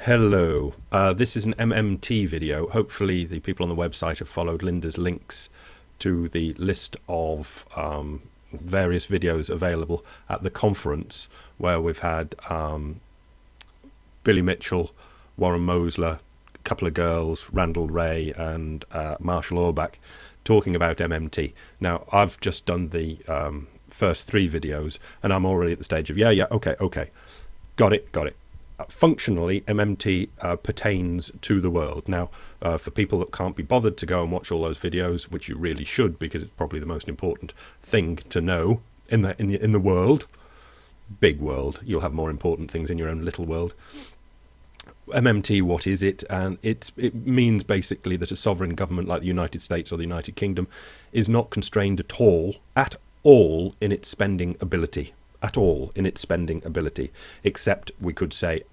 Hello, this is an MMT video. Hopefully the people on the website have followed Linda's links to the list of various videos available at the conference, where we've had Billy Mitchell, Warren Mosler, a couple of girls, Randall Ray and Marshall Orbach, talking about MMT. Now I've just done the first three videos and I'm already at the stage of okay, got it. Functionally, MMT pertains to the world. Now, for people that can't be bothered to go and watch all those videos, which you really should, because it's probably the most important thing to know in the world, big world. You'll have more important things in your own little world. MMT, what is it? And it means basically that a sovereign government like the United States or the United Kingdom is not constrained at all in its spending ability. Except we could say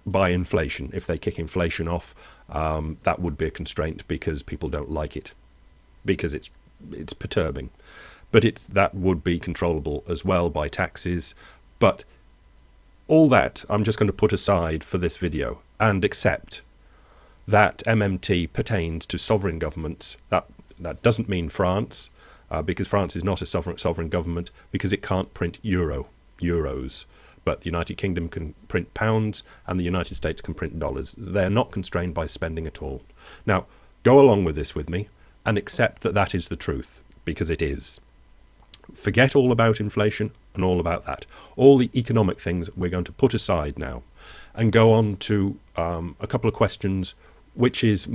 by inflation. If they kick inflation off, that would be a constraint because people don't like it, because it's perturbing. But that would be controllable as well by taxes. But all that I'm just going to put aside for this video and accept that MMT pertains to sovereign governments. That doesn't mean France, because France is not a sovereign government, because it can't print euros. But the United Kingdom can print pounds and the United States can print dollars. They're not constrained by spending at all. Now, go along with this with me and accept that that is the truth, because it is. Forget all about inflation and all about that. All the economic things we're going to put aside now and go on to a couple of questions which is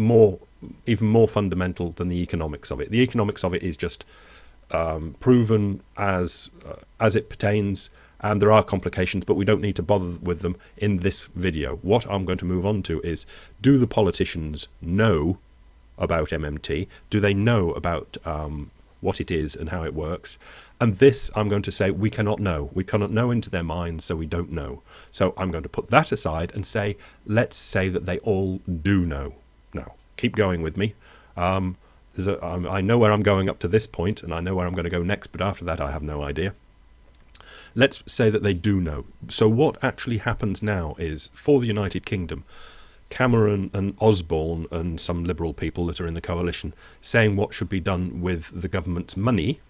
even more fundamental than the economics of it. The economics of it is just proven as it pertains, and there are complications, but we don't need to bother with them in this video. What I'm going to move on to is, do the politicians know about MMT? Do they know about what it is and how it works? And this, I'm going to say, we cannot know. We cannot know into their minds, so we don't know. So I'm going to put that aside and say, let's say that they all do know. Now, keep going with me. I know where I'm going up to this point, and I know where I'm going to go next, but after that I have no idea. Let's say that they do know. So what actually happens now is, for the United Kingdom, Cameron and Osborne and some Liberal people that are in the coalition saying what should be done with the government's money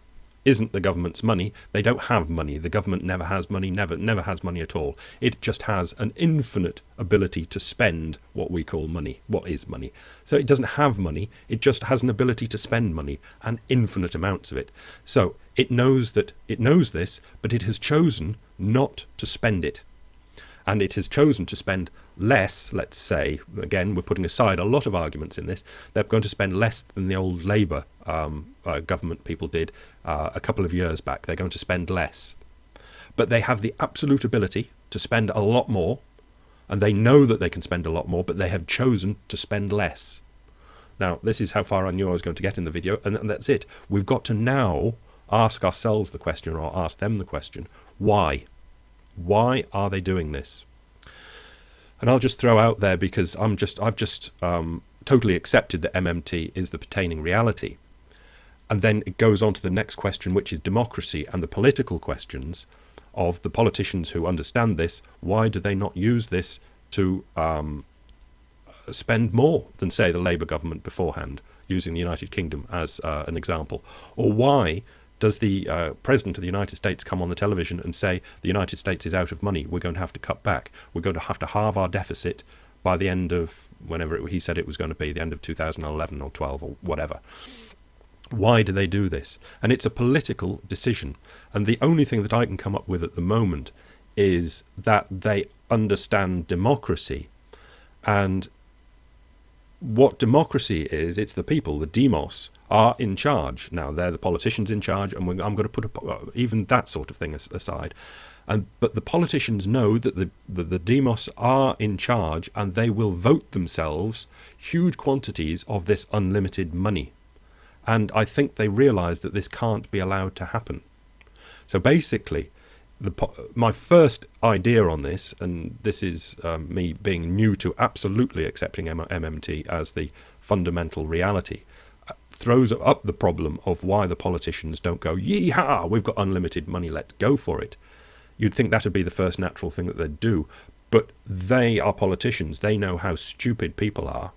isn't the government's money. They don't have money. The government never has money, never has money at all. It just has an infinite ability to spend what we call money. What is money? So it doesn't have money, it just has an ability to spend money, and infinite amounts of it. So it knows this, but it has chosen not to spend it. And it has chosen to spend less. Let's say, again, we're putting aside a lot of arguments in this, they're going to spend less than the old Labour government people did a couple of years back. They're going to spend less. But they have the absolute ability to spend a lot more, and they know that they can spend a lot more, but they have chosen to spend less. Now, this is how far I knew I was going to get in the video, and that's it. We've got to now ask ourselves the question, or ask them the question, why? Why are they doing this? And I'll just throw out there, because I've just totally accepted that MMT is the pertaining reality. And then it goes on to the next question, which is democracy and the political questions of the politicians who understand this. Why do they not use this to spend more than, say, the Labour government beforehand, using the United Kingdom as an example? Or why does the President of the United States come on the television and say the United States is out of money, we're going to have to cut back, we're going to have to halve our deficit by the end of whenever he said it was going to be, the end of 2011 or 12 or whatever? Why do they do this? And it's a political decision. And the only thing that I can come up with at the moment is that they understand democracy. And what democracy is, it's the people, the demos, are in charge. Now, they're the politicians in charge, and I'm going to put even that sort of thing aside. But the politicians know that the demos are in charge, and they will vote themselves huge quantities of this unlimited money. And I think they realise that this can't be allowed to happen. So basically, my first idea on this, and this is me being new to absolutely accepting MMT as the fundamental reality, throws up the problem of why the politicians don't go, yee-haw, we've got unlimited money, let's go for it. You'd think that would be the first natural thing that they'd do. But they are politicians. They know how stupid people are,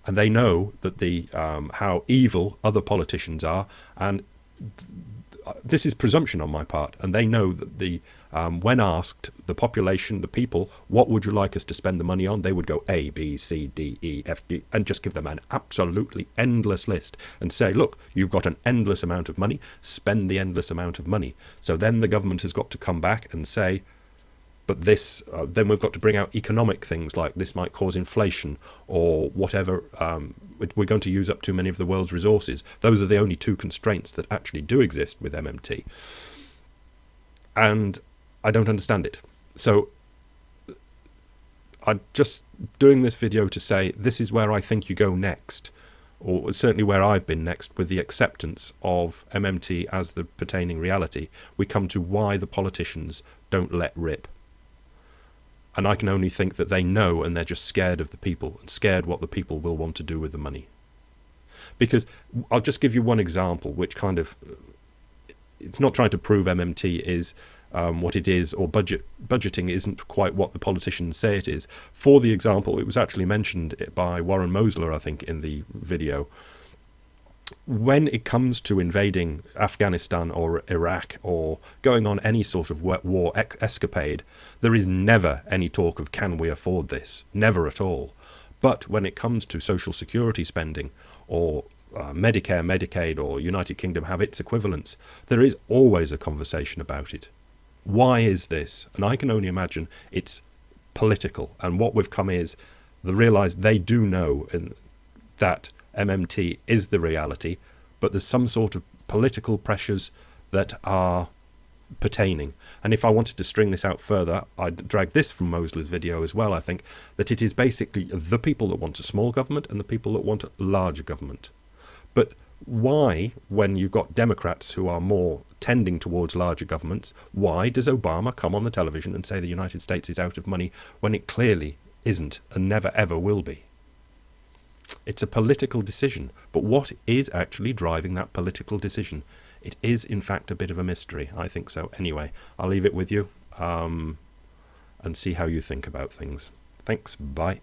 and they know that the how evil other politicians are, and this is presumption on my part, and they know that the when asked the population, the people, what would you like us to spend the money on, they would go A, B, C, D, E, F, G, and just give them an absolutely endless list and say, look, you've got an endless amount of money, spend the endless amount of money. So then the government has got to come back and say, but this, then we've got to bring out economic things like this might cause inflation or whatever. We're going to use up too many of the world's resources. Those are the only two constraints that actually do exist with MMT. And I don't understand it. So I'm just doing this video to say this is where I think you go next, or certainly where I've been next, with the acceptance of MMT as the pertaining reality. We come to why the politicians don't let rip. And I can only think that they know, and they're just scared of the people, and scared what the people will want to do with the money. Because I'll just give you one example, which kind of, it's not trying to prove MMT is what it is, or budgeting isn't quite what the politicians say it is. For the example, it was actually mentioned by Warren Mosler, I think, in the video. When it comes to invading Afghanistan or Iraq or going on any sort of war escapade, there is never any talk of can we afford this, never at all. But when it comes to social security spending or Medicare, Medicaid, or United Kingdom have its equivalents, there is always a conversation about it. Why is this? And I can only imagine it's political, and what we've come is they realise they do know that MMT is the reality, but there's some sort of political pressures that are pertaining. And if I wanted to string this out further, I'd drag this from Mosler's video as well. I think that it is basically the people that want a small government and the people that want a larger government. But why, when you've got Democrats who are more tending towards larger governments, why does Obama come on the television and say the United States is out of money when it clearly isn't and never ever will be? It's a political decision, but what is actually driving that political decision? It is, in fact, a bit of a mystery. I think so. Anyway, I'll leave it with you and see how you think about things. Thanks. Bye.